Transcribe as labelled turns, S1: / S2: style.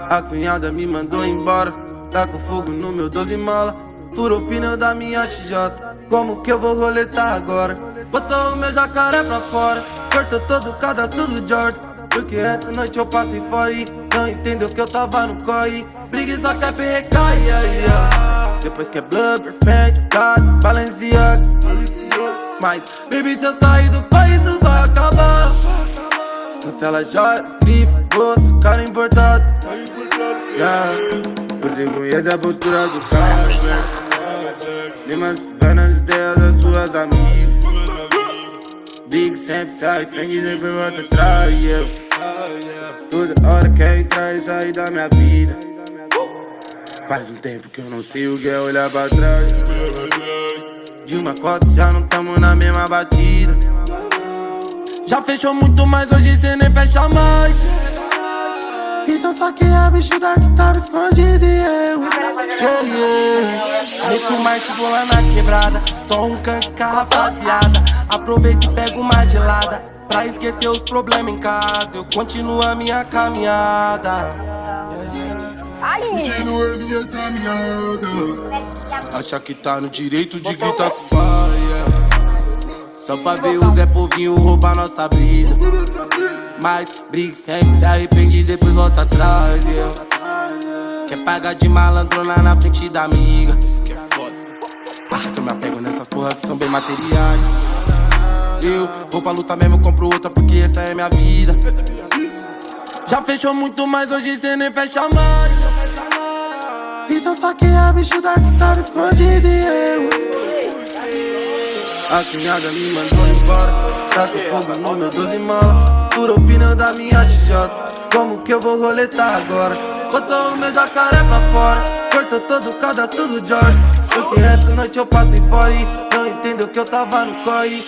S1: A cunhada me mandou embora, tá com fogo no meu 12 mola. Furou o pneu da minha XJ, como que eu vou roletar agora? Botou o meu jacaré pra fora, cortou todo o cadastro do Jordan. Porque essa noite eu passei fora e não entendeu que eu tava no corre. Briga e só quer perrecar, Depois que é Blood, Perfect, Prada, Balenciaga. Mas, baby, se eu sair do país, isso vai acabar. Cancela joias, grife, bolsa, cara importado. Você conhece a postura do cara, nem mais vai nas ideias das suas amigas. Briga sempre se arrepende e depois volta atrás, Toda hora quer entrar e sair da minha vida. Faz um tempo que eu não sei o que é olhar pra trás. De uma cota já não tamo na mesma batida. Já fechou muito, mas hoje cê nem fecha mais. Então saquei a bichuda que tava escondida e eu meto mais vou lá na quebrada. Tô um canque com a rapaziada. Aproveito e pego uma gelada pra esquecer os problemas em casa. Eu continuo a minha caminhada. Continua a minha caminhada. Acha que tá no direito de gritar com o pai, Só pra ver o Zé Povinho roubar nossa brisa. Mas briga sempre, se arrepende e depois volta atrás, Quer pagar de malandrona na frente da amiga. Acha que eu me apego nessas porra que são bem materiais. Eu vou pra luta mesmo, eu compro outra porque essa é minha vida. Já fechou muito, mas hoje cê nem fecha mais. Então saquei a bichuda que tava escondida e eu A cunhada me mandou embora, tá com fogo no meu 12 mola. Furou o pneu da minha XJ, como que eu vou roletar agora? Botou o meu jacaré pra fora, cortou todo o cadastro do Jordan. Porque essa noite eu passei fora e não entendeu que eu tava no corre.